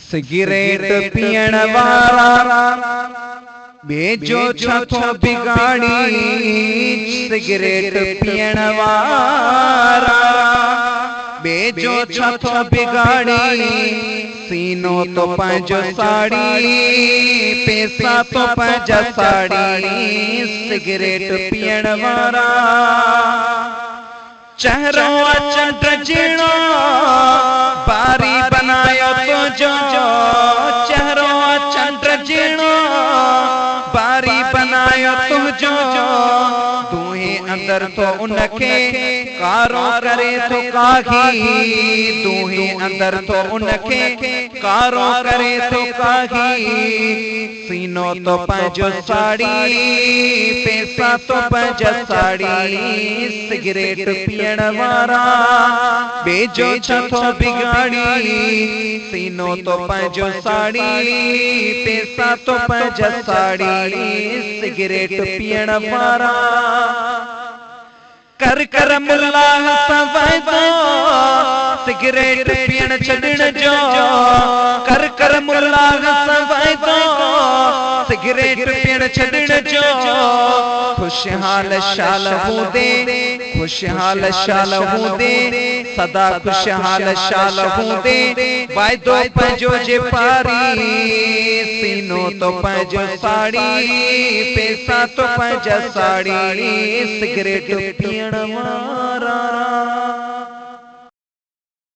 Cigarette पियण वारा बेजो छथो बिगाड़ी। सिगरेट पियण वारा बेजो छथो बिगाड़ी। सीनो तो पंहिंजो साड़ी, पैसा तो पंहिंजा साड़ी। सिगरेट पियण वारा चेहरो चंड जीणो बारी बनायो तुझो। चेहरो चंड जीणो बारी बनायो तुझो। तूही अंदर तो उनके कारो करे तो कागी। तूही अंदर तो उनके कारो करे तो कागी। सीनो तो पंहिंजो साड़ी, पैसा तो पंहिंजा साड़ी। सिगरेट पियण वारा बेजो छथो बिगाड़ी। सीनो तो पंहिंजो साड़ी, पैसा तो पंहिंजा साड़ी। सिगरेट पियण वारा कर कर मुल्ला हसन वाइदो। सिगरेट पियण छॾण जो कर कर मुल्ला हसन वाइदो। सिगरेट पियण छॾण जो खुशहाल शाल हूंदे, खुशहाल शाल हूंदे, सदा खुशहाल शाल हूंदे। वाइदो पंहिंजो जे पारी, सीनो तो पंहिंजो साड़ी, पैसा तो पंहिंजा साड़ी। सिगरेट पियण वारा